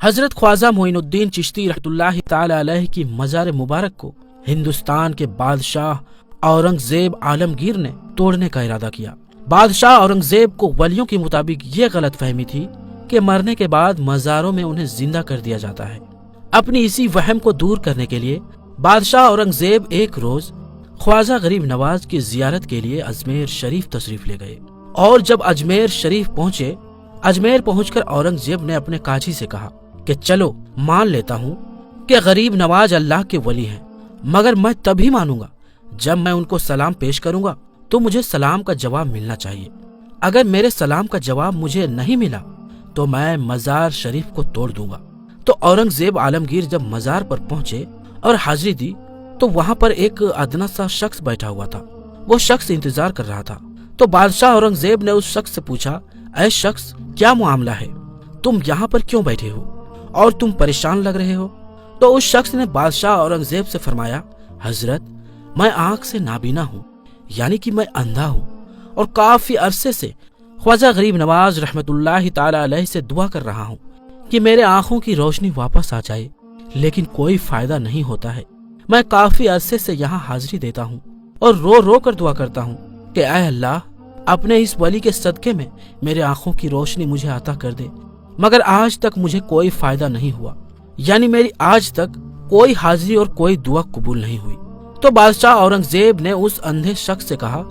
حضرت خواجہ معین الدین چشتی رحمۃ اللہ تعالی علیہ کی مزار مبارک کو ہندوستان کے بادشاہ اورنگزیب عالمگیر نے توڑنے کا ارادہ کیا۔ بادشاہ اورنگزیب کو ولیوں کے مطابق یہ غلط فہمی تھی کہ مرنے کے بعد مزاروں میں انہیں زندہ کر دیا جاتا ہے۔ اپنی اسی وہم کو دور کرنے کے لیے بادشاہ اورنگزیب ایک روز خواجہ غریب نواز کی زیارت کے لیے اجمیر شریف تشریف لے گئے، اور جب اجمیر شریف پہنچے، اجمیر پہنچ کر اورنگزیب نے اپنے کاجی سے کہا کہ چلو مان لیتا ہوں کہ غریب نواز اللہ کے ولی ہیں، مگر میں تبھی مانوں گا جب میں ان کو سلام پیش کروں گا تو مجھے سلام کا جواب ملنا چاہیے۔ اگر میرے سلام کا جواب مجھے نہیں ملا تو میں مزار شریف کو توڑ دوں گا۔ تو اورنگزیب عالمگیر جب مزار پر پہنچے اور حاضری دی تو وہاں پر ایک ادنا سا شخص بیٹھا ہوا تھا۔ وہ شخص انتظار کر رہا تھا۔ تو بادشاہ اورنگزیب نے اس شخص سے پوچھا، اے شخص، کیا معاملہ ہے؟ تم یہاں پر کیوں بیٹھے ہو اور تم پریشان لگ رہے ہو؟ تو اس شخص نے بادشاہ اورنگزیب سے فرمایا، حضرت، میں آنکھ سے نابینا ہوں، یعنی کہ میں اندھا ہوں، اور کافی عرصے سے خواجہ غریب نواز رحمت اللہ تعالی علیہ سے دعا کر رہا ہوں کہ میرے آنکھوں کی روشنی واپس آ جائے، لیکن کوئی فائدہ نہیں ہوتا ہے۔ میں کافی عرصے سے یہاں حاضری دیتا ہوں اور رو رو کر دعا کرتا ہوں کہ اے اللہ، اپنے اس ولی کے صدقے میں میرے آنکھوں کی روشنی مجھے عطا کر دے، مگر آج تک مجھے کوئی فائدہ نہیں ہوا، یعنی میری آج تک کوئی حاضری اور کوئی دعا قبول نہیں ہوئی۔ تو بادشاہ اورنگزیب نے اس اندھے شخص سے کہا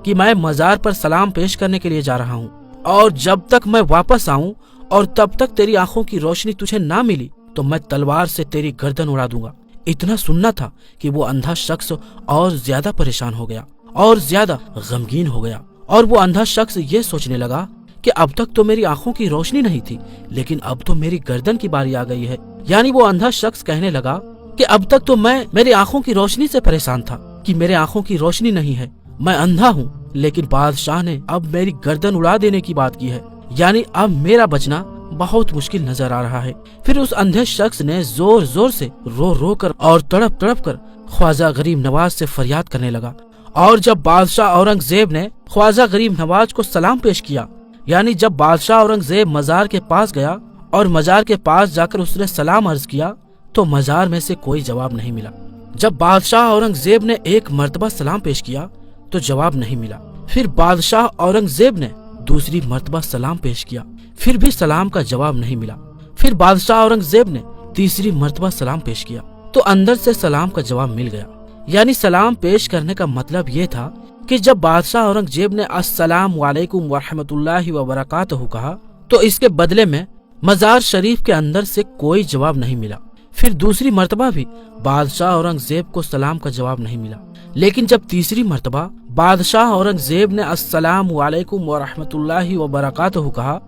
کہ میں مزار پر سلام پیش کرنے کے لیے جا رہا ہوں، اور جب تک میں واپس آؤں اور تب تک تیری آنکھوں کی روشنی تجھے نہ ملی تو میں تلوار سے تیری گردن اڑا دوں گا۔ اتنا سننا تھا کہ وہ اندھا شخص اور زیادہ پریشان ہو گیا اور زیادہ غمگین ہو گیا، اور وہ اندھا شخص یہ سوچنے لگا کہ اب تک تو میری آنکھوں کی روشنی نہیں تھی، لیکن اب تو میری گردن کی باری آ گئی ہے۔ یعنی وہ اندھا شخص کہنے لگا کہ اب تک تو میں میری آنکھوں کی روشنی سے پریشان تھا کہ میرے آنکھوں کی روشنی نہیں ہے، میں اندھا ہوں، لیکن بادشاہ نے اب میری گردن اڑا دینے کی بات کی ہے، یعنی اب میرا بچنا بہت مشکل نظر آ رہا ہے۔ پھر اس اندھے شخص نے زور زور سے رو رو کر اور تڑپ تڑپ کر خواجہ غریب نواز سے فریاد کرنے لگا، اور جب بادشاہ اورنگزیب نے خواجہ غریب نواز کو سلام پیش کیا، یعنی جب بادشاہ اورنگزیب مزار کے پاس گیا اور مزار کے پاس جا کر اس نے سلام عرض کیا تو مزار میں سے کوئی جواب نہیں ملا۔ جب بادشاہ اورنگزیب نے ایک مرتبہ سلام پیش کیا تو جواب نہیں ملا۔ پھر بادشاہ اورنگزیب نے دوسری مرتبہ سلام پیش کیا، پھر بھی سلام کا جواب نہیں ملا۔ پھر بادشاہ اورنگزیب نے تیسری مرتبہ سلام پیش کیا تو اندر سے سلام کا جواب مل گیا۔ یعنی سلام پیش کرنے کا مطلب یہ تھا کہ جب بادشاہ اورنگزیب نے السلام علیکم ورحمۃ اللہ وبرکاتہ کہا تو اس کے بدلے میں مزار شریف کے اندر سے کوئی جواب نہیں ملا۔ پھر دوسری مرتبہ بھی بادشاہ اورنگزیب کو سلام کا جواب نہیں ملا، لیکن جب تیسری مرتبہ بادشاہ اورنگزیب نے السلام علیکم ورحمۃ اللہ وبرکاتہ کہا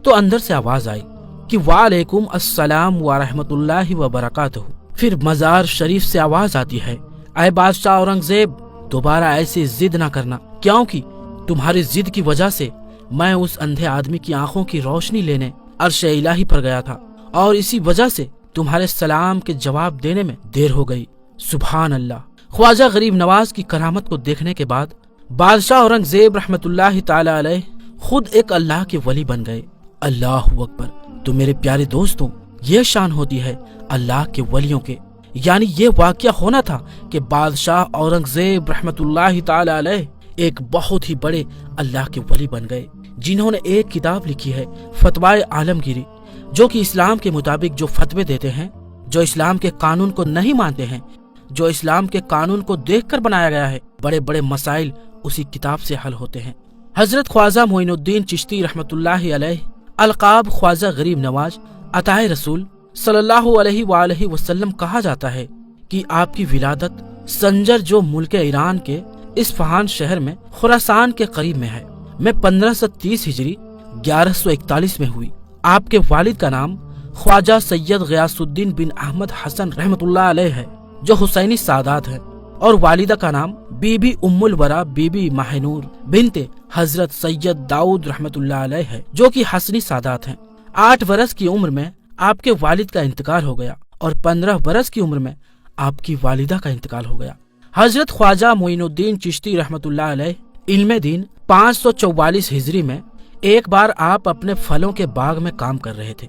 تو اندر سے آواز آئی کہ وعلیکم السلام ورحمۃ اللہ وبرکاتہ۔ پھر مزار شریف سے آواز آتی ہے، اے بادشاہ اورنگزیب، دوبارہ ایسی ضد نہ کرنا، کیونکہ تمہاری ضد کی وجہ سے میں اس اندھے آدمی کی آنکھوں کی روشنی لینے عرش الہی پر گیا تھا، اور اسی وجہ سے تمہارے سلام کے جواب دینے میں دیر ہو گئی۔ سبحان اللہ۔ خواجہ غریب نواز کی کرامت کو دیکھنے کے بعد بادشاہ اورنگزیب رحمت اللہ تعالی علیہ خود ایک اللہ کے ولی بن گئے۔ اللہ اکبر۔ تو میرے پیارے دوستوں، یہ شان ہوتی ہے اللہ کے ولیوں کے، یعنی یہ واقعہ ہونا تھا کہ بادشاہ اورنگزیب رحمت اللہ تعالی علیہ ایک بہت ہی بڑے اللہ کے ولی بن گئے، جنہوں نے ایک کتاب لکھی ہے فتوائے عالمگیری، جو کہ اسلام کے مطابق جو فتوے دیتے ہیں، جو اسلام کے قانون کو نہیں مانتے ہیں، جو اسلام کے قانون کو دیکھ کر بنایا گیا ہے، بڑے بڑے مسائل اسی کتاب سے حل ہوتے ہیں۔ حضرت خواجہ معین الدین چشتی رحمت اللہ علیہ القاب خواجہ غریب نواز عطائے رسول صلی اللہ علیہ وآلہ وسلم کہا جاتا ہے کہ آپ کی ولادت سنجر جو ملک ایران کے اصفہان شہر میں خراسان کے قریب میں ہے، میں 1530 ہجری 1141 میں ہوئی۔ آپ کے والد کا نام خواجہ سید غیاث الدین بن احمد حسن رحمت اللہ علیہ ہے، جو حسینی سادات ہے، اور والدہ کا نام بی بی ام الورا بی بی ماہنور بنت حضرت سید داؤد رحمت اللہ علیہ ہے، جو کہ حسنی سادات ہیں۔ 8 برس کی عمر میں آپ کے والد کا انتقال ہو گیا، اور 15 برس کی عمر میں آپ کی والدہ کا انتقال ہو گیا۔ حضرت خواجہ معین الدین چشتی رحمت اللہ علیہ علم دین 544 ہجری میں ایک بار آپ اپنے پھلوں کے باغ میں کام کر رہے تھے،